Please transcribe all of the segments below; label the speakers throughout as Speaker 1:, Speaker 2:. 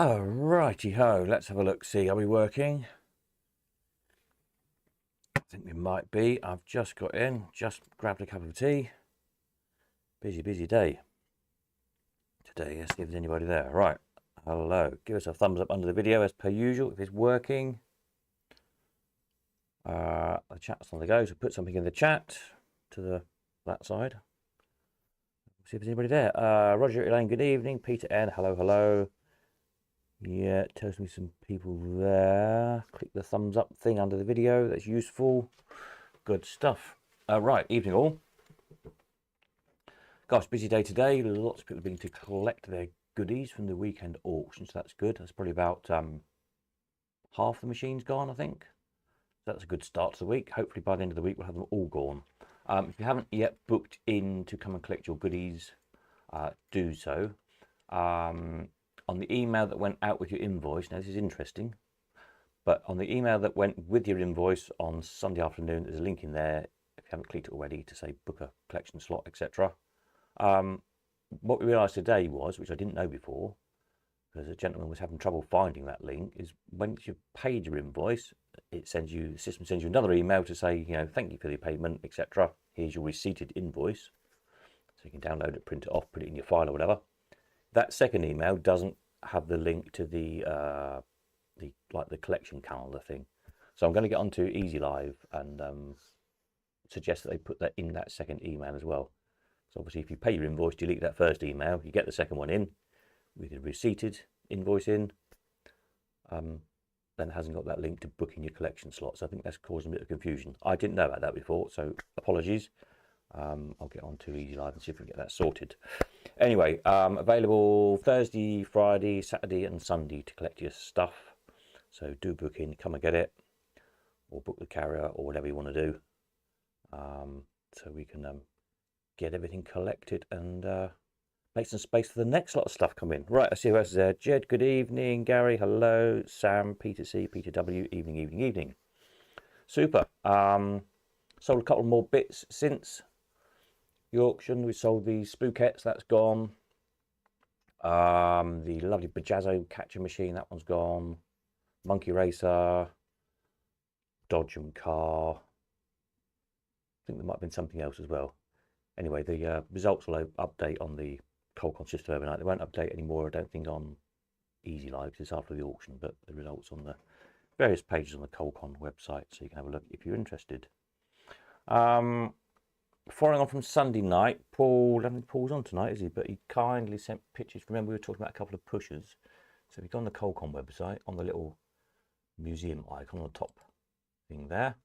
Speaker 1: Oh, righty ho, let's have a look. See, are we working? I think we might be. I've just got in, just grabbed a cup of tea. Busy day today. Let's see if there's anybody there. Right, hello. Give us a thumbs up under the video as per usual if it's working. The chat's on the go, so put something in the chat to that side. See if there's anybody there. Roger Elaine, good evening. Peter N, hello. Yeah, it tells me some people there. Click the thumbs up thing under the video. That's useful. Good stuff. Right, evening all. Gosh, busy day today. Lots of people have been to collect their goodies from the weekend auction, so that's good. That's probably about half the machines gone, I think. So that's a good start to the week. Hopefully by the end of the week we'll have them all gone. If you haven't yet booked in to come and collect your goodies, do so. On the email that went out with your invoice, now this is interesting, but on the email that went with your invoice on Sunday afternoon, there's a link in there, if you haven't clicked it already, to say book a collection slot, etc. What we realised today was, which I didn't know before, because a gentleman was having trouble finding that link, is once you've paid your invoice, the system sends you another email to say, thank you for the payment, etc. Here's your receipted invoice. So you can download it, print it off, put it in your file or whatever. That second email doesn't have the link to the collection calendar thing. So I'm going to get onto Easy Live and suggest that they put that in that second email as well. So obviously if you pay your invoice, delete that first email, you get the second one in with your receipted invoice in, then it hasn't got that link to booking your collection slot. So I think that's causing a bit of confusion. I didn't know about that before, so apologies. I'll get on to Easy Live and see if we can get that sorted. Anyway, available Thursday, Friday, Saturday and Sunday to collect your stuff. So do book in, come and get it, or book the carrier or whatever you want to do. So we can get everything collected and make some space for the next lot of stuff come in. Right, let's see who else is there. Jed, good evening. Gary, hello. Sam, Peter C, Peter W, evening. Super. Sold a couple more bits since the auction. We sold the Spookettes, that's gone. The lovely Bajazzo catcher machine, that one's gone. Monkey Racer, Dodge and car. I think there might have been something else as well. Anyway, the results will update on the Colcon system overnight. They won't update anymore, I don't think, on Easy Live, because it's after the auction, but the results on the various pages on the Colcon website, so you can have a look if you're interested. Following on from Sunday night, Paul, I don't think Paul's on tonight, is he? But he kindly sent pictures. Remember, we were talking about a couple of pushers. So if you go on the Colcon website, on the little museum icon on the top thing there,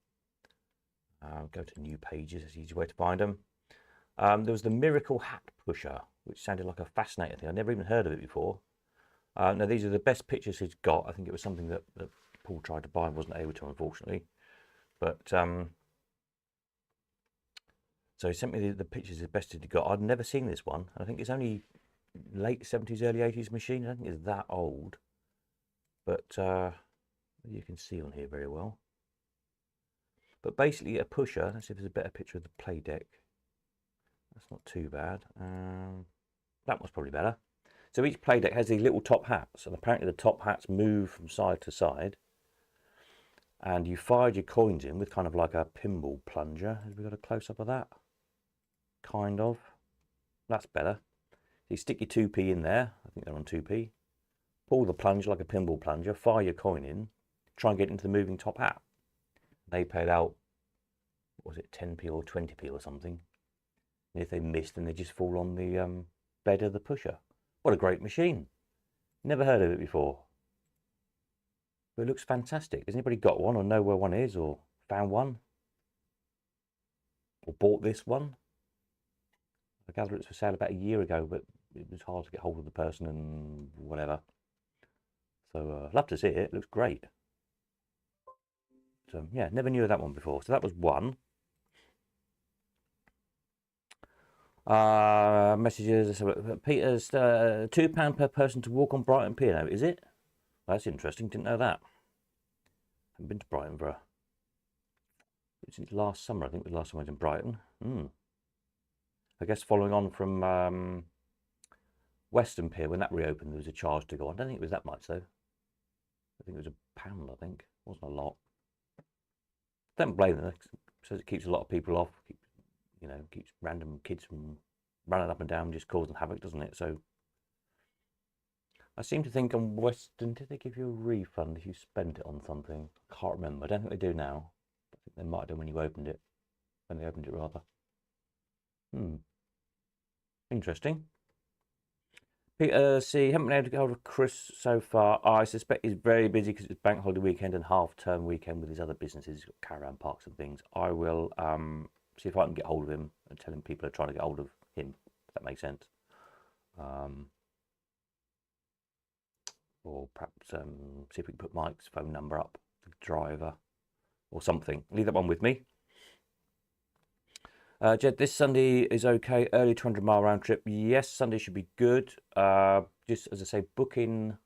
Speaker 1: go to new pages, that's the easy way to find them. There was the Miracle Hat Pusher, which sounded like a fascinating thing. I'd never even heard of it before. Now, these are the best pictures he's got. I think it was something that Paul tried to buy and wasn't able to, unfortunately. But so he sent me the pictures the best he'd got. I'd never seen this one. I think it's only late 70s, early 80s machine. I don't think it's that old. But you can see on here very well. But basically a pusher. Let's see if there's a better picture of the play deck. That's not too bad. That one's probably better. So each play deck has these little top hats, and apparently the top hats move from side to side. And you fired your coins in with kind of like a pinball plunger. Have we got a close-up of that? Kind of. That's better. So you stick your 2p in there. I think they're on 2p. Pull the plunger like a pinball plunger. Fire your coin in. Try and get into the moving top hat. They paid out, what was it, 10p or 20p or something. And if they missed, then they just fall on the bed of the pusher. What a great machine. Never heard of it before. But it looks fantastic. Has anybody got one or know where one is or found one? Or bought this one? I gather it's for sale about a year ago, but it was hard to get hold of the person and whatever. So I'd love to see it. It looks great. So yeah, never knew of that one before. So that was one. Messages. Peter's £2 per person to walk on Brighton Pier now, is it? That's interesting. Didn't know that. Haven't been to Brighton for since last summer. I think was the last time I was in Brighton. I guess following on from Western Pier, when that reopened, there was a charge to go on. I don't think it was that much though. I think it was £1. I think it wasn't a lot. Don't blame them. It says it keeps a lot of people off. Keeps random kids from running up and down, just causing havoc, doesn't it? So I seem to think on Western, did they give you a refund if you spent it on something? I can't remember. I don't think they do now. I think they might have done when you opened it. When they opened it, rather. Interesting. Peter C. Haven't been able to get hold of Chris so far. I suspect he's very busy because it's bank holiday weekend and half-term weekend with his other businesses. He's got caravan parks and things. I will see if I can get hold of him and tell him people are trying to get hold of him, if that makes sense. Or perhaps see if we can put Mike's phone number up, the driver, or something. Leave that one with me. Jed, this Sunday is okay. Early 200-mile round trip. Yes, Sunday should be good. Just as I say, booking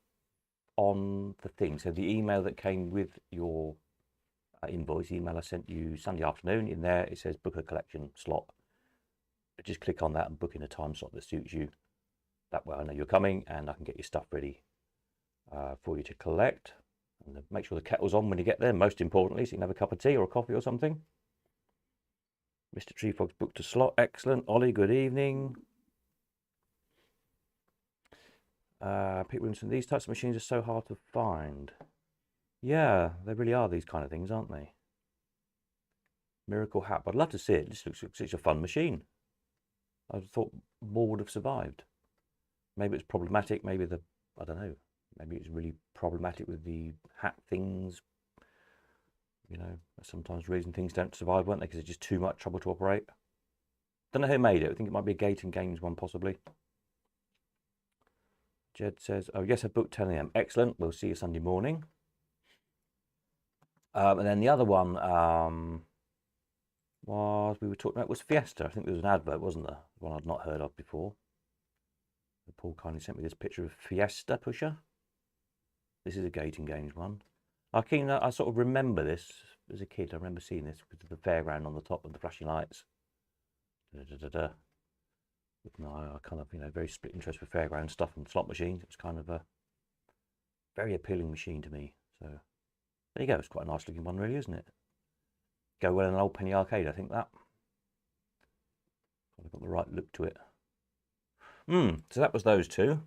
Speaker 1: on the thing. So the email that came with your invoice, email I sent you Sunday afternoon, in there it says book a collection slot. Just click on that and book in a time slot that suits you. That way I know you're coming and I can get your stuff ready for you to collect. And make sure the kettle's on when you get there, most importantly, so you can have a cup of tea or a coffee or something. Mr. Treefog's booked a slot. Excellent. Ollie, good evening. Pete Williamson, these types of machines are so hard to find. Yeah, they really are, these kind of things, aren't they? Miracle Hat. But I'd love to see it. This looks like such a fun machine. I thought more would have survived. Maybe it's problematic. Maybe I don't know. Maybe it's really problematic with the hat things. Sometimes reason things don't survive, weren't they? Because it's just too much trouble to operate. Don't know who made it. I think it might be a Gaten Games one, possibly. Jed says, oh, yes, I booked 10 a.m. Excellent. We'll see you Sunday morning. And then the other one we were talking about was Fiesta. I think there was an advert, wasn't there? One I'd not heard of before. Paul kindly sent me this picture of Fiesta pusher. This is a Gaten Games one. I sort of remember this as a kid. I remember seeing this because of the fairground on the top and the flashing lights. With my kind of very split interest with fairground stuff and slot machines. It was kind of a very appealing machine to me. So there you go. It's quite a nice looking one, really, isn't it? Go well in an old penny arcade, I think that. I've got the right look to it. So that was those two.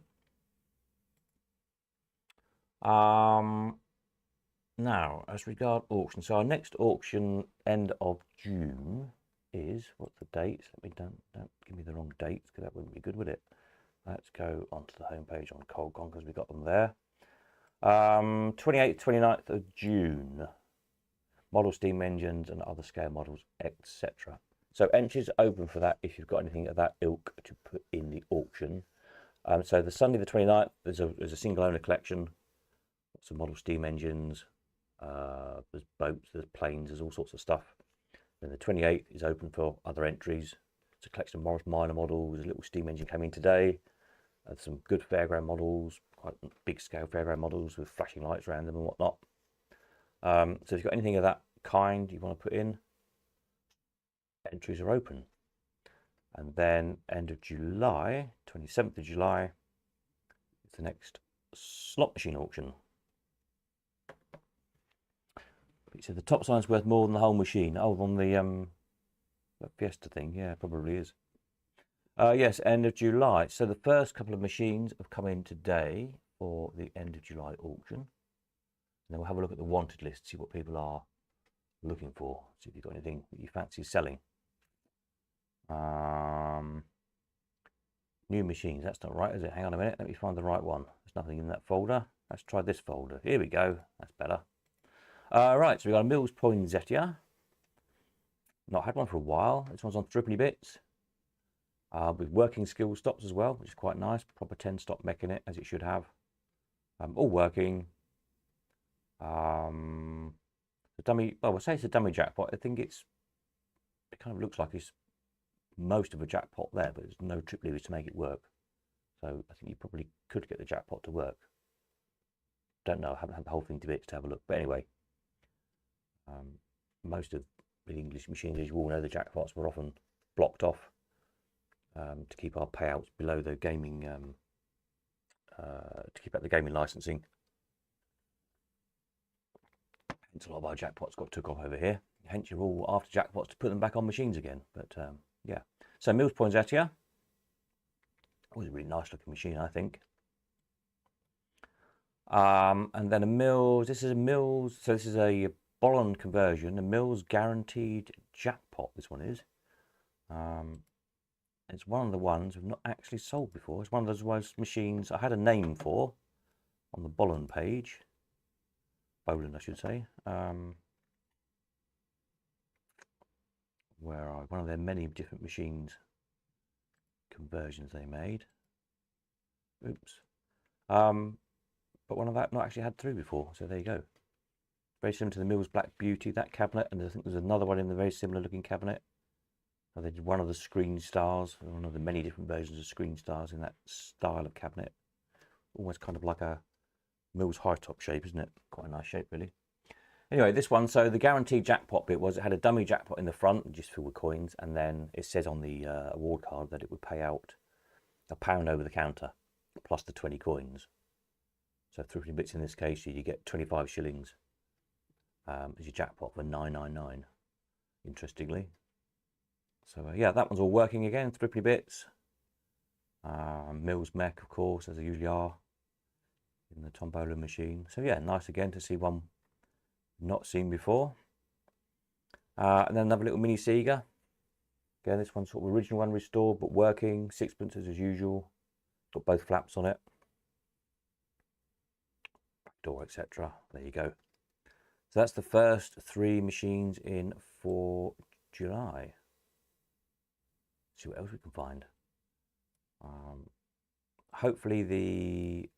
Speaker 1: Now, as regard auction, so our next auction end of June is, what's the dates? Don't give me the wrong dates, because that wouldn't be good, would it? Let's go onto the homepage on Colcon, because we got them there. 28th, 29th of June. Model steam engines and other scale models, etc. So entries are open for that if you've got anything of that ilk to put in the auction. So the Sunday the 29th, there's a single owner collection. Some model steam engines, there's boats, there's planes, there's all sorts of stuff. Then the 28th is open for other entries. It's a collection of Morris Minor models. A little steam engine came in today. Some good fairground models, quite big scale fairground models with flashing lights around them and whatnot. So if you've got anything of that kind you want to put in, entries are open. And then end of July, 27th of July, is the next slot machine auction. So the top sign's worth more than the whole machine. Oh, on the Fiesta thing, yeah, probably is. Yes, end of July. So the first couple of machines have come in today for the end of July auction. And then we'll have a look at the wanted list, see what people are looking for. See if you've got anything that you fancy selling. New machines, that's not right, is it? Hang on a minute, let me find the right one. There's nothing in that folder. Let's try this folder. Here we go, that's better. Right, so we've got a Mills Poinsettia. Not had one for a while. This one's on Threepenny Bits. With working skill stops as well, which is quite nice. Proper 10-stop mech in it, as it should have. All working. The dummy, well, we'll say it's a dummy jackpot. I think it kind of looks like it's most of a jackpot there, but there's no trip levers to make it work. So I think you probably could get the jackpot to work. Don't know, I haven't had the whole thing to bits to have a look. But anyway, most of the English machines, as you all know, the jackpots were often blocked off to keep our payouts below the gaming to keep out the gaming licensing. Hence a lot of our jackpots got took off over here. Hence you're all after jackpots to put them back on machines again. But yeah, so Mills Poinsettia, always a really nice looking machine, I think. And then a Mills, this is a Mills, so this is a Bolland conversion, a Mills Guaranteed Jackpot, this one is. It's one of the ones we've not actually sold before. It's one of those machines I had a name for on the Bolland page. Bolland, I should say. Where are one of their many different machines conversions they made. Oops. But one of that not actually had through before, so there you go. Very similar to the Mills Black Beauty, that cabinet, and I think there's another one in the very similar looking cabinet. They did one of the Screen Stars, one of the many different versions of Screen Stars in that style of cabinet. Almost kind of like a Mills high top shape, isn't it? Quite a nice shape, really. Anyway, this one, so the guaranteed jackpot bit was it had a dummy jackpot in the front, just filled with coins, and then it says on the award card that it would pay out £1 over the counter, plus the 20 coins. So 3 bits in this case, you get 25 shillings as your jackpot for 999, interestingly. So yeah, that one's all working again, 3 bits. Mills Mech, of course, as they usually are in the Tombola machine. So yeah, nice again to see one not seen before. And then another little mini Sega. Again, this one's sort of original one restored, but working. Sixpences as usual. Got both flaps on it. Back door, etc. There you go. So that's the first 3 machines in for July. See what else we can find. Hopefully the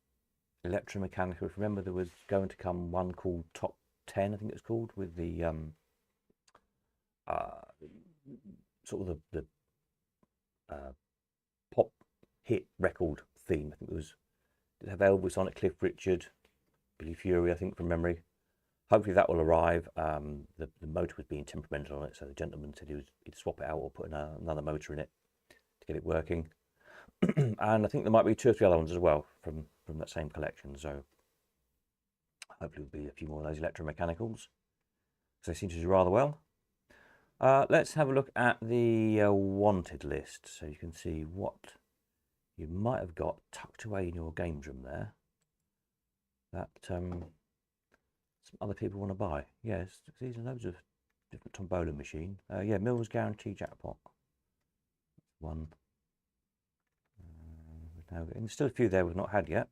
Speaker 1: electromechanical. Remember, there was going to come one called Top 10, I think it's called, with the sort of the pop hit record theme. I think it was, did it have Elvis on it, Cliff Richard, Billy Fury, I think, from memory. Hopefully that will arrive. The motor was being temperamental on it, so the gentleman said he'd swap it out or put another motor in it to get it working. And I think there might be 2 or 3 other ones as well from that same collection. So hopefully there'll be a few more of those electromechanicals, because they seem to do rather well. Let's have a look at the wanted list, so you can see what you might have got tucked away in your games room there that some other people want to buy. Yes, these are loads of different Tombola machine. Yeah, Mills Guarantee Jackpot. One. And there's still a few there we've not had yet.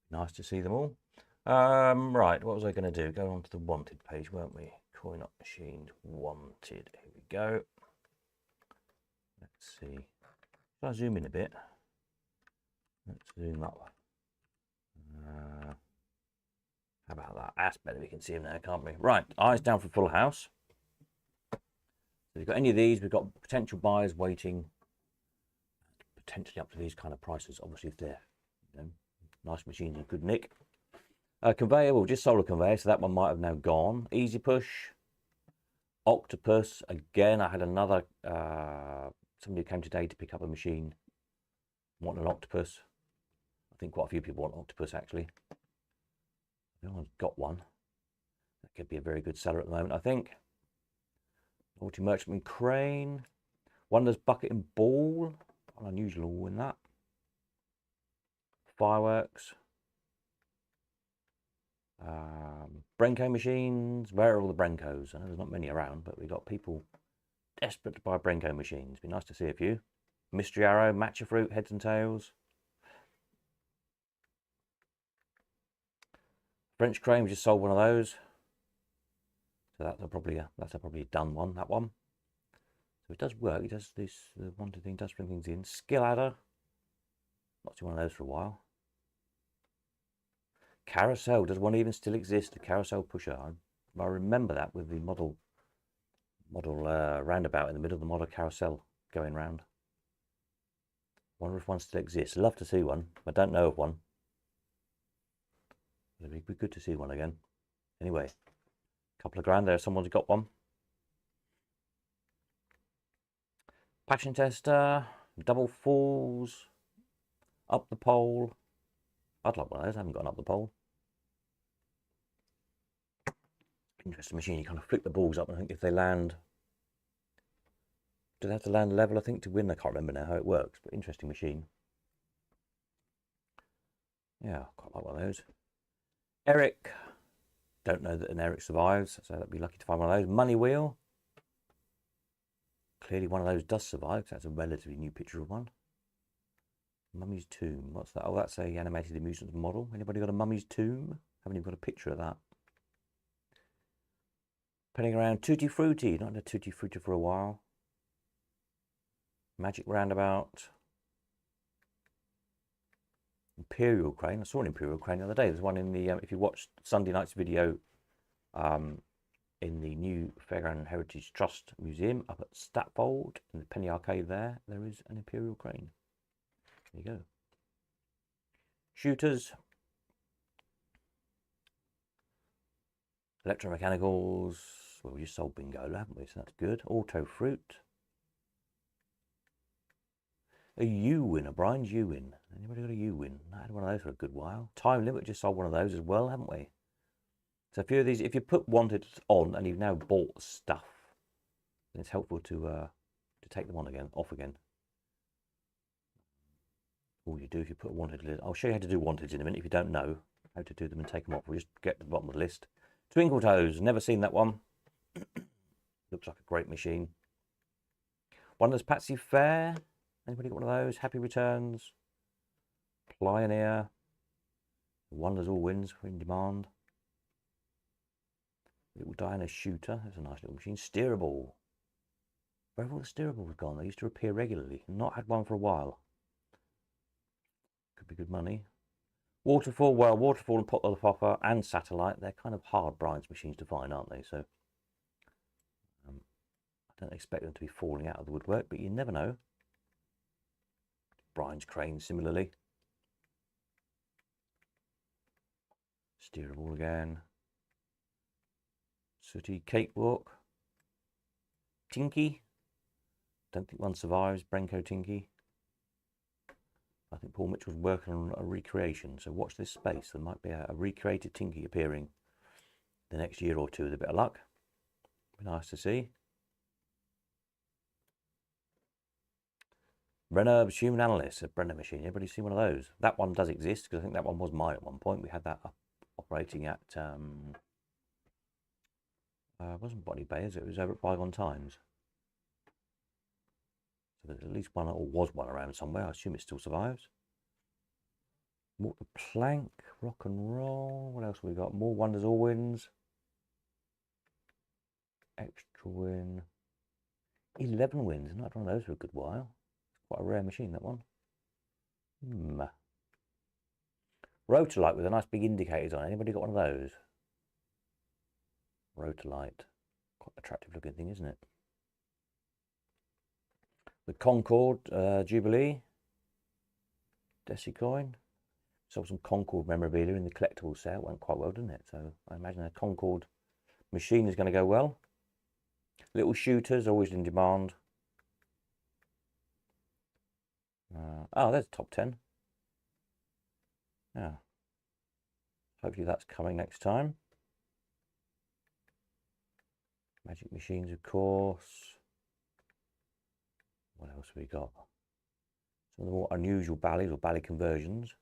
Speaker 1: Nice to see them all. Right, what was I going to do? Go on to the wanted page, weren't we? Coin Op Machines wanted. Here we go. Let's see. If I zoom in a bit. Let's zoom up. How about that? That's better. We can see them there, can't we? Right, eyes down for Full House. So if you've got any of these, we've got potential buyers waiting. Potentially up to these kind of prices, obviously, if they're nice machines in good nick. Conveyor, well, just sold a conveyor, so that one might have now gone. Easy Push, Octopus. Again, I had another somebody who came today to pick up a machine, wanting an Octopus. I think quite a few people want Octopus, actually. No one's got one. That could be a very good seller at the moment, I think. Multi Merchantman Crane, Wonders Bucket and Ball. An unusual in that. Fireworks. Brenco machines. Where are all the Brencos? I know there's not many around, but we've got people desperate to buy Brenco machines. Be nice to see a few. Mystery Arrow, Matcha Fruit, Heads and Tails. French Crane, we just sold one of those. So that's probably a done one, that one. So it does work. It does this, the wanted thing does bring things in. Skill Adder. Not seen one of those for a while. Carousel, does one even still exist? The Carousel Pusher. I remember that with the model roundabout in the middle of the model carousel going round. Wonder if one still exists. Love to see one. I don't know of one. It'd be good to see one again. Anyway, a couple of grand there. Someone's got one. Passion Tester, Double Falls, Up the Pole. I'd like one of those. I haven't gotten up the pole. Interesting machine. You kind of flick the balls up, and I think if they land, do they have to land level, I think, to win? I can't remember now how it works, but interesting machine. Yeah, quite like one of those. Eric. Don't know that an Eric survives, so that'd be lucky to find one of those. Money Wheel. Clearly one of those does survive, that's a relatively new picture of one. Mummy's Tomb. What's that? Oh, that's a animated amusement model. Anybody got a Mummy's Tomb? Haven't even got a picture of that. Penning around. Tutti Frutti. Not had a Tutti Frutti for a while. Magic Roundabout. Imperial Crane. I saw an Imperial Crane the other day. There's one in the, if you watched Sunday night's video in the new Fairground and Heritage Trust Museum up at Statfold, in the Penny Arcade there is an Imperial Crane. There you go. Shooters. Electromechanicals. Well, we just sold Bingola, haven't we? So that's good. Auto Fruit. A U-Win, a Brian's U-Win. Anybody got a U-Win? I had one of those for a good while. Time Limit, just sold one of those as well, haven't we? So a few of these, if you put wanted on and you've now bought stuff, then it's helpful to take them on again, off again. All you do if you put wanted list. I'll show you how to do wanted in a minute if you don't know how to do them and take them off. We'll just get to the bottom of the list. Twinkle Toes, never seen that one. Looks like a great machine. Wonders Patsy Fair. Anybody got one of those? Happy Returns. Pioneer. Wonders All Wins, in demand. Little Diana Shooter. That's a nice little machine. Steerable. Where have all the steerables gone? They used to appear regularly. Not had one for a while. Could be good money. Waterfall. Well, Waterfall and Pot the Popper and Satellite. They're kind of hard Brian's machines to find, aren't they? So I don't expect them to be falling out of the woodwork, but you never know. Brian's Crane, similarly. Steerable again. Sooty Cakewalk. Tinky. Don't think one survives. Brenko Tinky. I think Paul Mitchell's working on a recreation, so watch this space. There might be a recreated Tinky appearing the next year or two with a bit of luck. Be nice to see. Brenner Human Analyst, a Brenner machine. Anybody seen one of those? That one does exist because I think that one was mine at one point. We had that operating at it wasn't Bonnie Bayers, it was over at Bygone Times. So there's at least one, or was one around somewhere. I assume it still survives. Walk the Plank, Rock and Roll. What else have we got? More Wonders All Wins. Extra Win. 11 wins. Not had one of those for a good while. Quite a rare machine, that one. Rotorlight with a nice big indicators on. Anybody got one of those? Rotorlight. Quite attractive looking thing, isn't it? The Concord Jubilee. Decicoin. Sold some Concord memorabilia in the collectible sale. Went quite well, didn't it? So I imagine a Concord machine is going to go well. Little shooters, always in demand. Oh, there's top 10. Yeah. Hopefully that's coming next time. Magic machines, of course. What else have we got? Some of the more unusual Bally's or Bally conversions.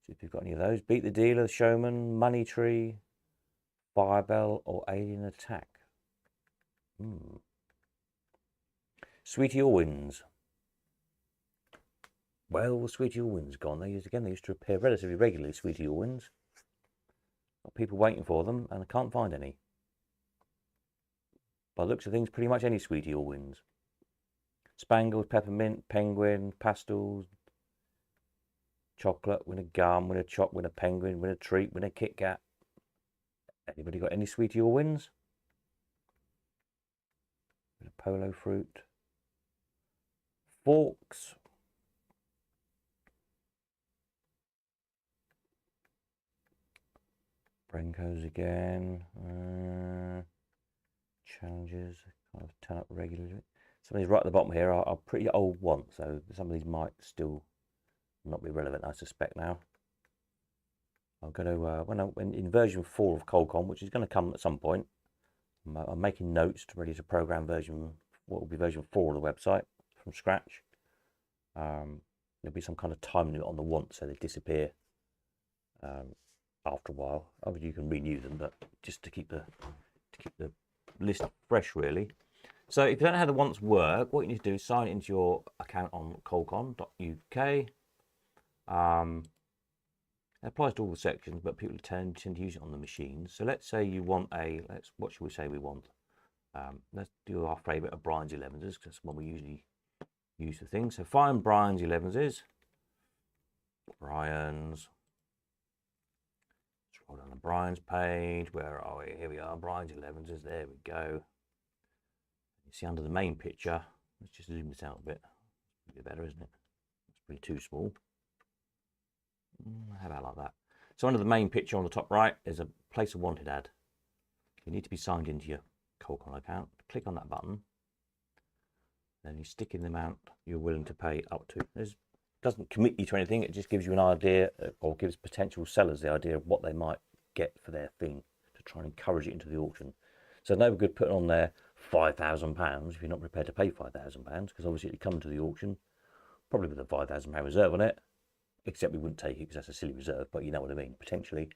Speaker 1: See if you've got any of those. Beat the Dealer, Showman, Money Tree, Firebell, or Alien Attack. Sweetie Allwins. Well, Sweetie Allwins gone. They used to appear relatively regularly, Sweetie Allwins. Got people waiting for them, and I can't find any. By the looks of things, pretty much any Sweetie Allwins. Spangles, Peppermint, Penguin, Pastels, Chocolate, win a gum, win a choc, win a penguin, win a treat, win a Kit Kat. Anybody got any Sweetie Allwins? Win a Polo Fruit. Forks. Brenkos again. Challenges kind of turn up regularly. Some of these right at the bottom here are pretty old ones, so some of these might still not be relevant, I suspect now. I'll go to when in version 4 of Colcon, which is going to come at some point. I'm making notes to ready to program what will be version 4 of the website from scratch. There'll be some kind of time limit on the wants, so they disappear after a while. Obviously, you can renew them, but just to keep the list fresh, really. So if you don't know how the wants work, what you need to do is sign into your account on colcon.uk. It applies to all the sections, but people tend to use it on the machines. So let's say you want what should we say we want? Let's do our favourite of Brian's 11s, because that's one we usually use for things. So find Brian's 11s. Brian's. Scroll down the Brian's page. Where are we? Here we are. Brian's 11s. There we go. You see under the main picture. Let's just zoom this out a bit. A bit better, isn't it? It's pretty too small. How about like that? So under the main picture on the top right is a place a wanted ad. You need to be signed into your Colcon account. Click on that button. Then you stick in the amount you're willing to pay up to. It doesn't commit you to anything. It just gives you an idea, or gives potential sellers the idea of what they might get for their thing to try and encourage it into the auction. So no good putting on there £5,000 if you're not prepared to pay £5,000, because obviously it'd come to the auction probably with a £5,000 reserve on it. Except we wouldn't take it because that's a silly reserve, but you know what I mean. Potentially,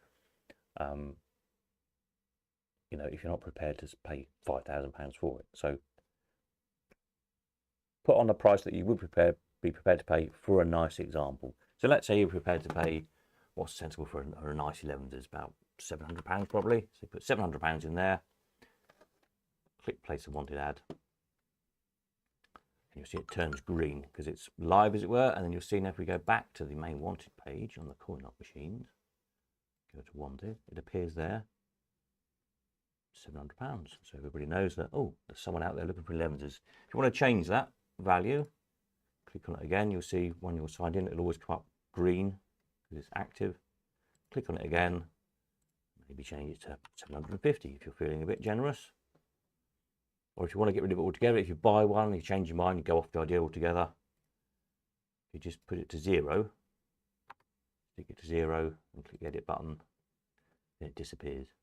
Speaker 1: you know, if you're not prepared to pay £5,000 for it, so put on a price that you would be prepared to pay for a nice example. So let's say you're prepared to pay what's sensible for a nice 11 is about £700 probably. So you put £700 in there. Click place a wanted ad. You'll see it turns green because it's live, as it were, and then you'll see now if we go back to the main wanted page on the Coin-Op machines, go to wanted, it appears there, £700. So everybody knows that, oh, there's someone out there looking for 11s. If you want to change that value, click on it again. You'll see when you're signed in, it'll always come up green because it's active. Click on it again, maybe change it to 750 if you're feeling a bit generous. Or if you want to get rid of it altogether, if you buy one, you change your mind, you go off the idea altogether. You just put it to 0, stick it to 0 and click the edit button, then it disappears.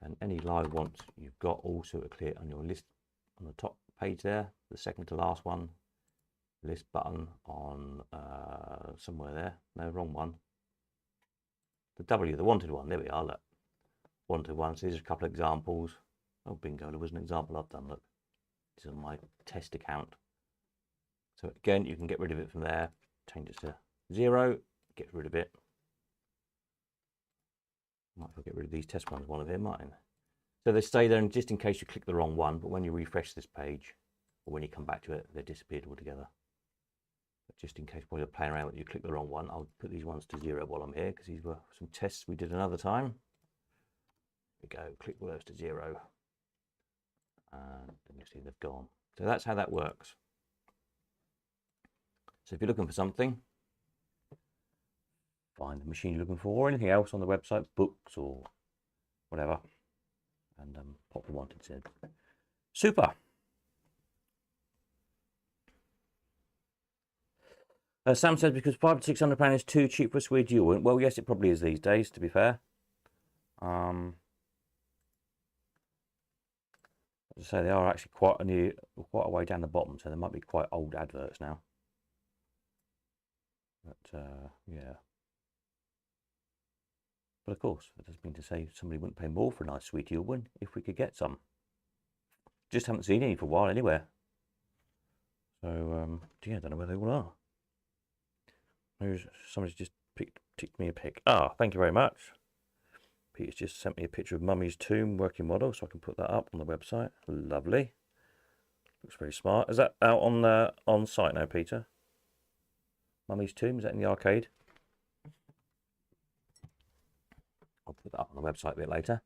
Speaker 1: And any live wants you've got also clear on your list on the top page there, the second to last one, list button on somewhere there, no, wrong one. The W, the wanted one, there we are, look. Wanted one, so these are a couple of examples. Oh, bingo, there was an example I've done, look. This is on my test account. So again, you can get rid of it from there, change it to 0, get rid of it. Might as well get rid of these test ones while I'm here, mightn't I? So they stay there just in case you click the wrong one, but when you refresh this page, or when you come back to it, they're disappeared altogether. But just in case while you're playing around with it, you click the wrong one, I'll put these ones to 0 while I'm here, because these were some tests we did another time. There we go, click those to 0. And then you see they've gone. So that's how that works. So if you're looking for something, find the machine you're looking for, or anything else on the website, books or whatever, and pop the wanted in. Super. Sam says because £500 to £600 is too cheap for a Swede Dual. Well, yes, it probably is these days, to be fair. As I say, they are actually quite a way down the bottom, so they might be quite old adverts now. But yeah. But of course, it doesn't mean to say somebody wouldn't pay more for a nice Swede Dual if we could get some. Just haven't seen any for a while anywhere. So yeah, I don't know where they all are. Somebody's just ticked me a pic. Ah, thank you very much. Peter's just sent me a picture of Mummy's Tomb working model, so I can put that up on the website. Lovely. Looks very smart. Is that out on site now, Peter? Mummy's Tomb, is that in the arcade? I'll put that up on the website a bit later.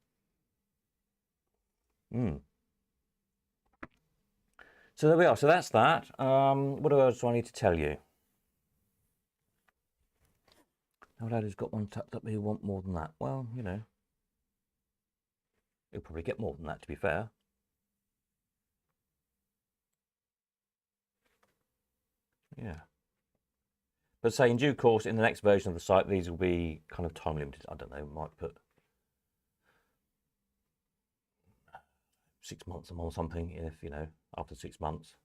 Speaker 1: So there we are. So that's that. What else do I need to tell you? Our lad who's got one tucked up here want more than that. Well, you know, he'll probably get more than that, to be fair. Yeah. But say in due course, in the next version of the site, these will be kind of time limited. I don't know, might put 6 months or something. If, you know, after 6 months,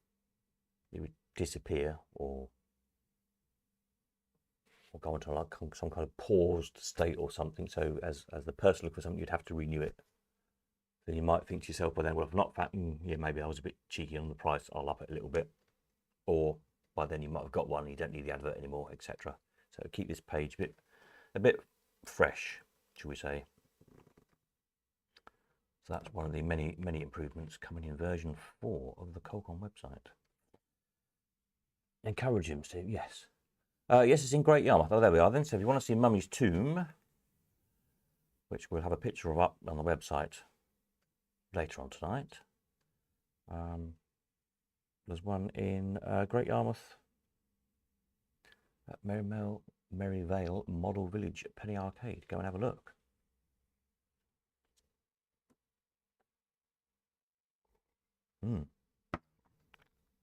Speaker 1: it would disappear or go into like some kind of paused state or something. So as the person look for something, you'd have to renew it. Then you might think to yourself, well, then, well, if not that, yeah, maybe I was a bit cheeky on the price, I'll up it a little bit. Or by then you might have got one and you don't need the advert anymore, etc. So keep this page a bit fresh, shall we say. So that's one of the many improvements coming in version 4 of the Colcon website. Encourage him, Steve. Yes. Yes, it's in Great Yarmouth. Oh, there we are then. So if you want to see Mummy's tomb, which we'll have a picture of up on the website later on tonight, there's one in Great Yarmouth at Merivale Model Village Penny Arcade. Go and have a look.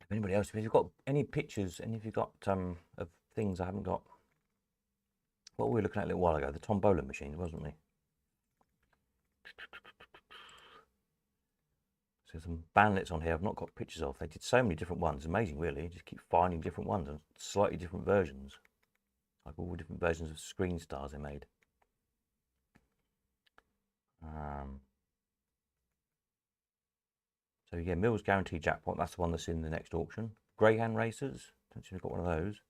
Speaker 1: If anybody else, if you've got any pictures, and if you've got of things I haven't got, what were we looking at a little while ago? The Tom Boland machine, wasn't we? So some bandlets on here I've not got pictures of. They did so many different ones. Amazing, really. You just keep finding different ones and slightly different versions. Like all the different versions of Screen Stars they made. So yeah, Mills Guaranteed Jackpot. That's the one that's in the next auction. Greyhound Racers. Don't think we've got one of those.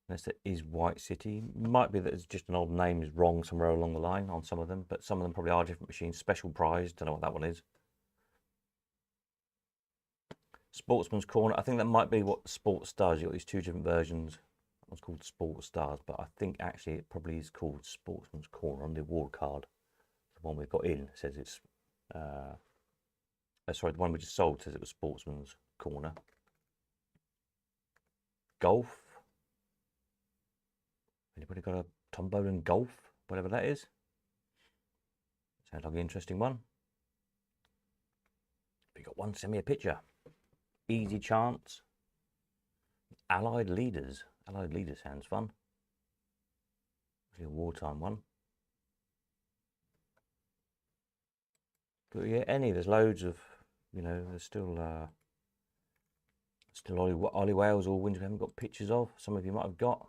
Speaker 1: Unless it is White City. Might be that it's just an old name is wrong somewhere along the line on some of them, but some of them probably are different machines. Special prize, don't know what that one is. Sportsman's Corner, I think that might be what Sports Stars. You've got these two different versions. One's called Sports Stars, but I think actually it probably is called Sportsman's Corner on the award card. The one we've got in says it's, sorry, the one we just sold says it was Sportsman's Corner. Golf. Anybody got a Tom Boland Golf, whatever that is? Sounds like an interesting one. If you got one, send me a picture. Easy Chance. Allied Leaders. Allied Leaders sounds fun. It's a wartime one. But yeah, there's loads of, you know, there's still Ollie Wales or wins we haven't got pictures of. Some of you might have got.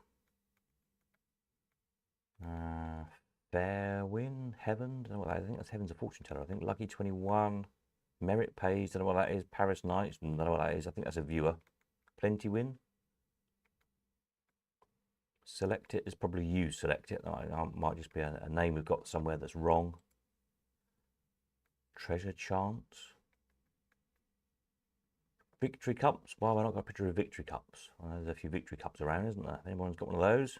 Speaker 1: Fairwin, Heaven, don't know what that is. I think that's Heaven's a fortune teller. I think Lucky 21, Merit Pays, don't know what that is. Paris Nights, don't know what that is. I think that's a viewer. Plenty Win. Select It is probably you select it. That might just be a name we've got somewhere that's wrong. Treasure Chance. Victory Cups. Well, we've not got a picture of Victory Cups. Well, there's a few Victory Cups around, isn't there? Anyone's got one of those?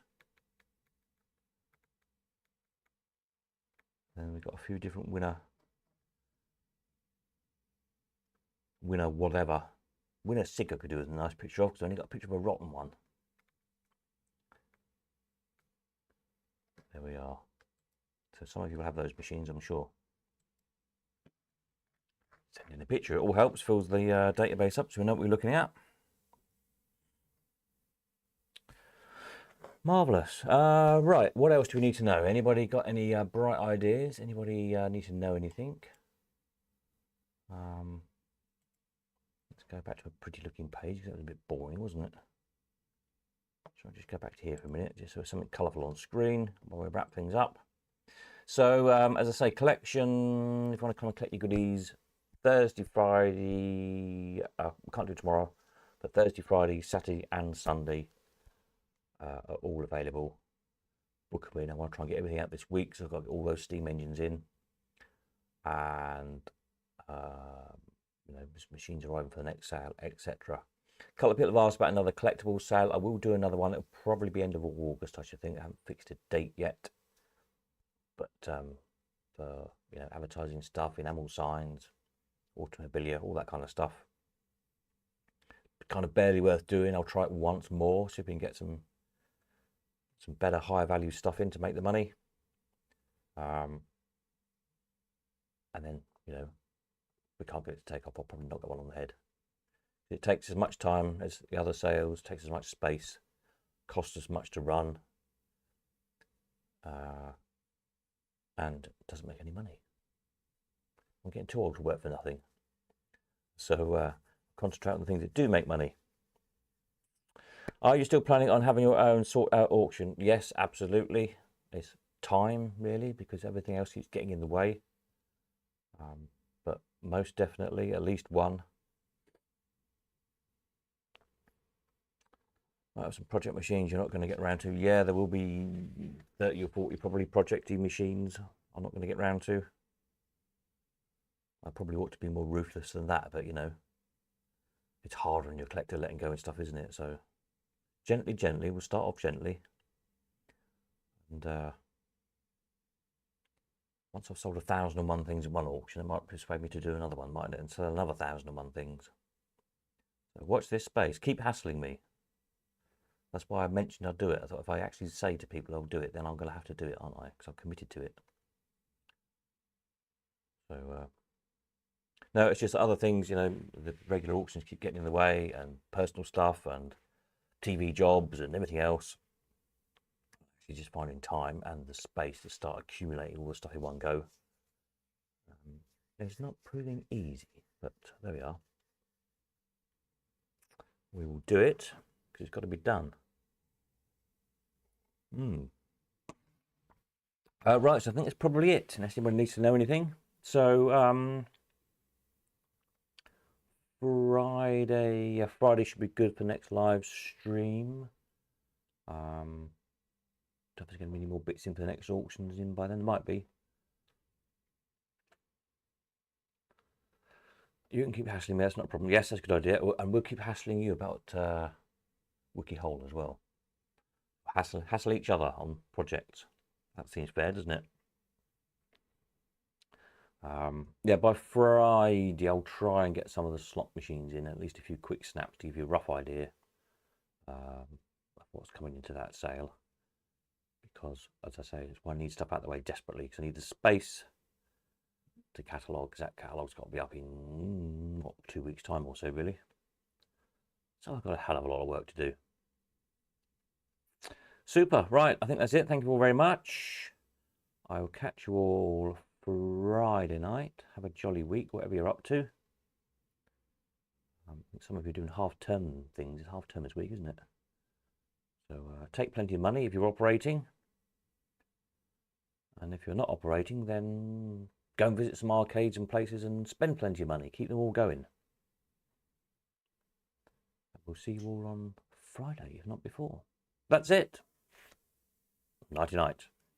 Speaker 1: Then we've got a few different winner whatever. Winner Sick I could do with a nice picture of, because I only got a picture of a rotten one. There we are. So some of you will have those machines, I'm sure. Sending a picture, it all helps, fills the database up so we know what we're looking at. Marvellous. Right, what else do we need to know? Anybody got any bright ideas? Anybody need to know anything? Let's go back to a pretty looking page. That was a bit boring, wasn't it? So I'll just go back to here for a minute, just so there's something colourful on screen while we wrap things up. So, as I say, collection, if you want to come and collect your goodies, Thursday, Friday, we can't do tomorrow, but Thursday, Friday, Saturday and Sunday are all available. Book them in. I want to try and get everything out this week, so I've got all those steam engines in. And, you know, machines arriving for the next sale, etc. A couple of people have asked about another collectible sale. I will do another one. It'll probably be end of August, I should think. I haven't fixed a date yet. But for, you know, advertising stuff, enamel signs, automobilia, all that kind of stuff. Kind of barely worth doing. I'll try it once more, see if we can get some better, higher value stuff in to make the money. And then, you know, we can't get it to take off. I'll probably knock that one on the head. It takes as much time as the other sales, takes as much space, costs as much to run, and doesn't make any money. I'm getting too old to work for nothing. So concentrate on the things that do make money. Are you still planning on having your own sort out auction? Yes, absolutely. It's time, really, because everything else keeps getting in the way. But most definitely, at least one. Might have some project machines you're not going to get around to. Yeah, there will be 30 or 40 probably projecty machines I'm not going to get around to. I probably ought to be more ruthless than that, but you know, it's harder on your collector letting go and stuff, isn't it? So gently, we'll start off gently. And once I've sold 1,001 things in one auction, it might persuade me to do another one, mightn't it? And sell another 1,001 things. So watch this space. Keep hassling me. That's why I mentioned I'll do it. I thought if I actually say to people I'll do it, then I'm going to have to do it, aren't I? Because I've committed to it. So, no, it's just other things, you know, the regular auctions keep getting in the way, and personal stuff, and TV jobs, and everything else. Actually, just finding time and the space to start accumulating all the stuff in one go. It's not proving easy, but there we are. We will do it, because it's got to be done. Right, so I think that's probably it, unless anyone needs to know anything. So, Friday should be good for next live stream. Don't know if there's going to be any more bits in for the next auctions in by then. There might be. You can keep hassling me, that's not a problem. Yes, that's a good idea. And we'll keep hassling you about WikiHole as well. Hassle each other on projects. That seems fair, doesn't it? Yeah, by Friday I'll try and get some of the slot machines in, at least a few quick snaps to give you a rough idea of what's coming into that sale. Because, as I say, I need stuff out of the way desperately, because I need the space to catalogue, because that catalogue's got to be up in, what, 2 weeks' time or so, really. So I've got a hell of a lot of work to do. Super, right, I think that's it. Thank you all very much. I will catch you all Friday night. Have a jolly week, whatever you're up to. Some of you are doing half-term things. It's half-term this week, isn't it? So take plenty of money if you're operating. And if you're not operating, then go and visit some arcades and places and spend plenty of money. Keep them all going. We'll see you all on Friday, if not before. That's it. Nighty-night.